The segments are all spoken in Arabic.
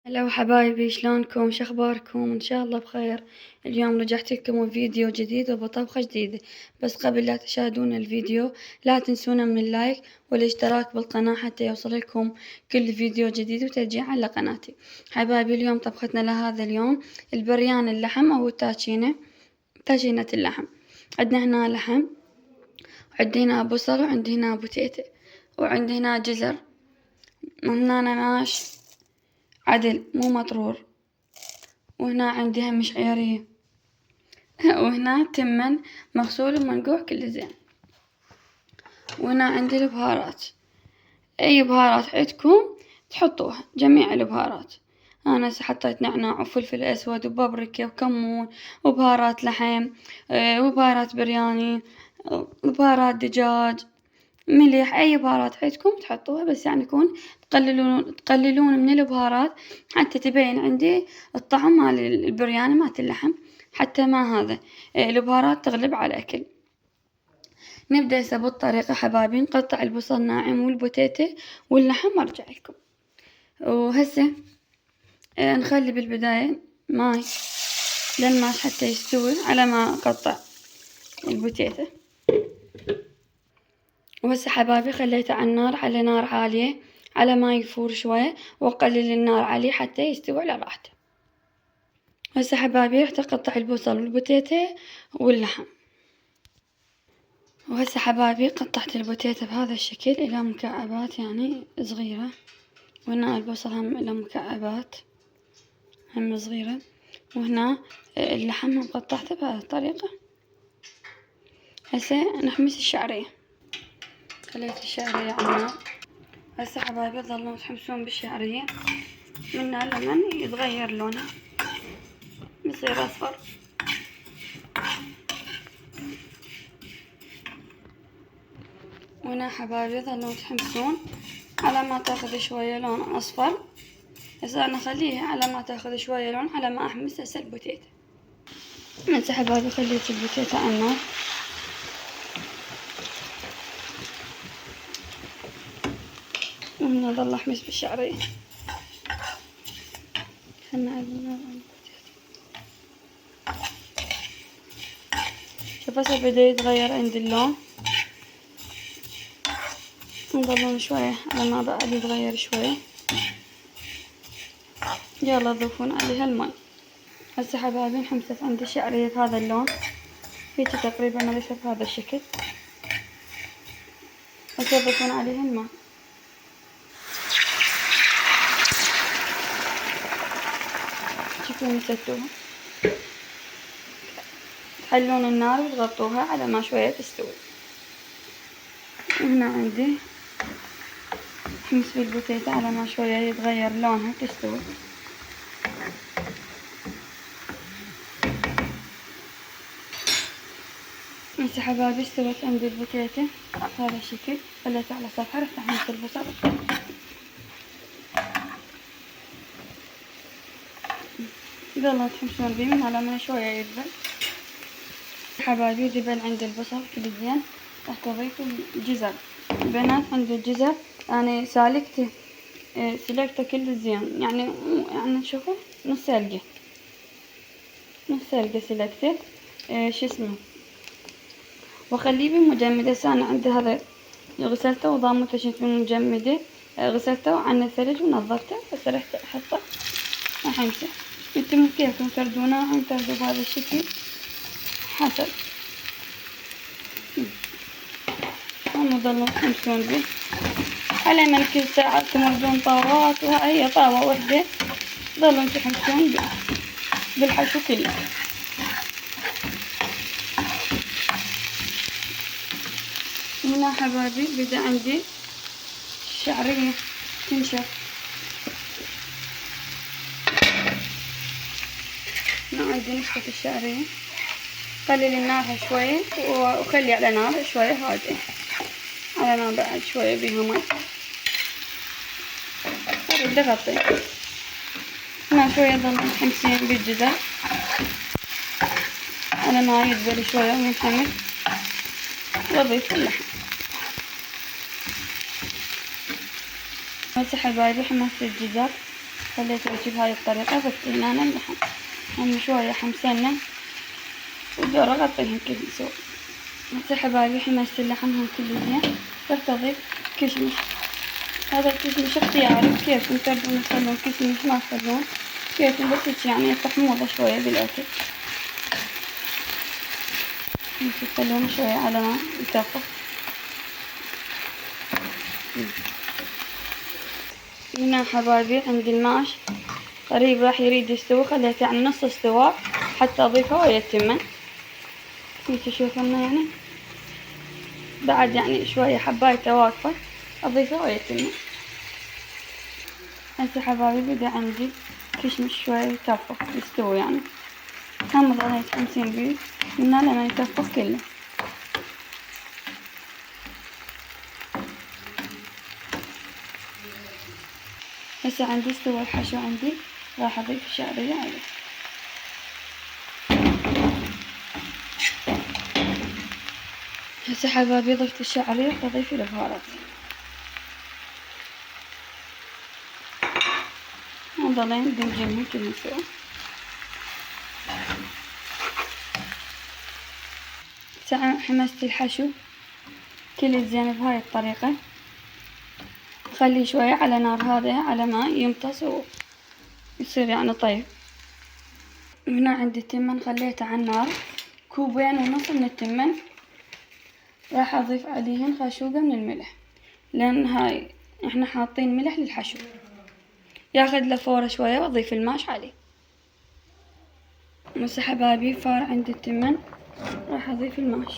هلا حبايبي، شلونكم؟ شخباركم؟ ان شاء الله بخير. اليوم رجعت لكم بفيديو جديد وبطبخة جديدة. بس قبل لا تشاهدون الفيديو لا تنسونا من اللايك والاشتراك بالقناة حتى يوصل لكم كل فيديو جديد وتشجيع على قناتي. حبايبي، اليوم طبختنا لهذا اليوم البريان اللحم او التاشينة، تاشينة اللحم. عندنا هنا لحم، وعندي هنا بصل، وعندي هنا بوتيتة، وعندي هنا جزر، وهنا نعناش عدل مو مطرور، وهنا عندي هم شعيرية وهنا تمن مغسول ومنقوع كل زين. وهنا عندي البهارات، اي بهارات عندكم تحطوها، جميع البهارات. انا حطيت نعناع وفلفل اسود وبابريكا وكمون وبهارات لحم، وبهارات برياني وبهارات دجاج، ملح. اي بهارات عندكم تحطوها، بس يعني يكون تقللون من البهارات حتى تبين عندي الطعم مال البرياني مالت اللحم، حتى ما هذا البهارات تغلب على الاكل. نبدأ هسه بالطريقة حبايبي. نقطع البصل ناعم والبوتيتة واللحم وارجع لكم. وهسه نخلي بالبداية ماي للماش حتى يستوي على ما اقطع البوتيتة. وهسه حبايبي خليته على النار، على نار عالية على ما يفور شوية، واقلل النار عليه حتى يستوي على راحته. هسه حبايبي رح اقطع البصل والبوتيتة واللحم. وهسه حبايبي قطعت البوتيتة بهذا الشكل الى مكعبات يعني صغيرة، وهنا البصل هم الى مكعبات هم صغيرة، وهنا اللحم هم قطعته بهذه الطريقة. هسه نحمس الشعرية، خليت الشعرية على النار. هسه حبايبي تظلون تحمسون بالشعرية منها لمن يتغير لونه يصير اصفر. وهنا حبايبي تظلون تحمسون على ما تاخذ شوية لون اصفر. هسه انا اخليها على ما تاخذ شوية لون على ما احمس هسه البوتيتة. هسه حبايبي خليت البوتيتة على النار، وهنا ظل احمس بالشعرية. خلنا على النار. شوف هسه بدا يتغير عندي اللون، نظلون شوية على ما بعد يتغير شوية. يلا تضيفون عليها الماء. هسه حبايبي انحمست عندي الشعرية بهذا اللون، هيك تقريبا ليس بهذا الشكل. هسه تضيفون عليها الماء. شوفون نسيتوها، تحلون النار وتغطوها على ما شوية تستوي. وهنا عندي حمص بالبوتيتة على ما شوية يتغير لونها تستوي. هسه حبايبي استوت عندي البوتيتة بهذا الشكل، خليتها على صفحة. رح احمص البصل، ظلوا تحمسون بيه من على ما شوية يذبل. حبايبي ذبل عندي البصل كل زين، راح اضيف الجزر. البنات عندي الجزر يعني سالكته، سلقته كل زين، يعني شوفوا نص سلقة، نص سلقة سلقته. شو اسمه، واخليه بالمجمدة. هسه انا عندي هذا غسلته وضامته شلت بالمجمدة، غسلته عن الثلج ونظفته. هسه رحت احطه احمسه. انتم كيفكم تردونه عم تردوا بهذا الشكل حسب. هم ظلوا تحمسون به على من كل ساعة تمردون طاوات، وهي طاوة وحدة ظلوا تحمسون به بالحشو كله. هنا حبايبي بدا عندي الشعرية تنشف. هنا عندي نشفت الشعرية، قلل النار شوية وخلي على نار شوية هادئة، على نار بعد شوية بيها مي. ارد اغطي. هنا شوية ظل متحمسين بالجزر على ما يدبل شوية وينحمر، واضيف اللحم. هسه حبايبي حمصت الجزر خليته يجي بهاي الطريقة. بس هنا اللحم هم شوية حمسنا ودور أغطيهم كل سوق. هسه حبايبي حمست اللحمهم كل زين. صرت أضيف كشمش. هذا الكشمش اختياري، كيفكم تبون تخلون كشمش ما تخلون كيفكم، بس هيك يعني يفتح حموضة شوية بالأكل. تخلون شوية على ما يتفق. هنا حبايبي عندي الماش قريب راح يريد يستوي، خليته يعني نص استواء حتى أضيفه ويا التمن. تشوفونه يعني بعد يعني شوية حبايته واقفة أضيفه ويا التمن. هسه حبايبي بدأ عندي كشمش شوية يتفق يستوي يعني. هم ظليت 50 بيه من هنا لما يتفق كله. هسه عندي استوى الحشو عندي، راح أضيف الشعرية عليه. هسه حبايبي ضفت الشعرية وأضيف البهارات. وضلين دمجنهم كلهم سوا. هسه حمست الحشو كل زين بهاي الطريقة. خليه شوية على نار هادية على ما يمتص ويصير يعني طيب. هنا عندي التمن خليته على النار، 2.5 كوب من التمن. راح أضيف عليهن خاشوقة من الملح، لأن هاي إحنا حاطين ملح للحشو. ياخذ له فورة شوية وأضيف الماش عليه. هسه حبايبي فار عندي التمن، راح أضيف الماش.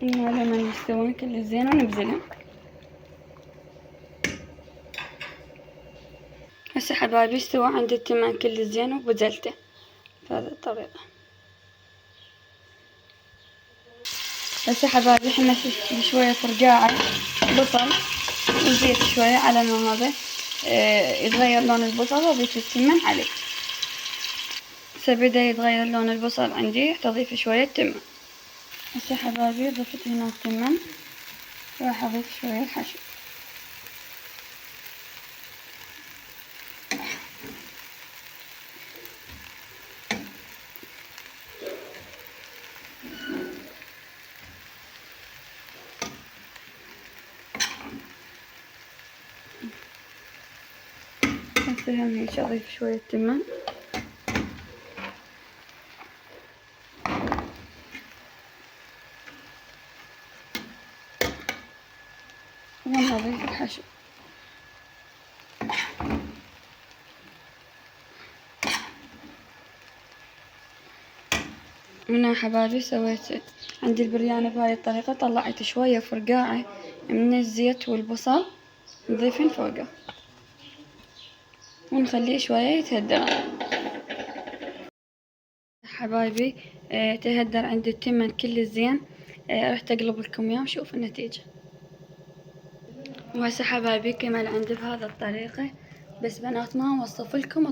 لما يستوون كل زين ونبزلهم. هسه حبايبي استوى عندي التمن كل زين وبزلته بهذه الطريقة. هسه حبايبي حمست بشوية فرقاعة بصل وزيت شوية على ما هذا يتغير لون البصل، وأضيف التمن عليه. هسه بدأ يتغير لون البصل عندي، أضيف شوية تمن. هسه حبايبي ضفت هنا التمن، راح أضيف شوية حشو. هسه هم هيك أضيف شوية تمن. وهنا أضيف الحشو. هنا حبايبي سويت عندي البريانة بهاي الطريقة. طلعت شوية فرقاعة من الزيت والبصل نضيفين فوقه ونخليه شوية يتهدر. حبايبي تهدر عندي التمن كل زين. رحت أقلب لكم إياه وشوف النتيجة. وهسه حبايبي كمل عندي بهذا الطريقة. بس بنات ما اوصف لكم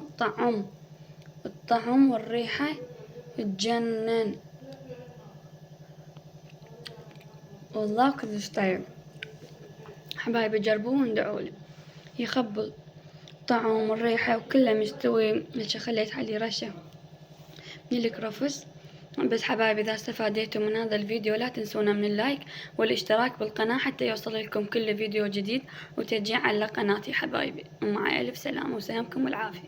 الطعم والريحة تجنن والله كلش طيب. حبايبي جربوه وادعولي. يخبل الطعم والريحة وكله مستوي. هيك خليت عليه رشة من الكرفس. بس حبايبي إذا استفاديتوا من هذا الفيديو لا تنسونا من اللايك والاشتراك بالقناة حتى يوصل لكم كل فيديو جديد وتشجيع على قناتي حبايبي. ومع ألف سلامة وسلامكم والعافية.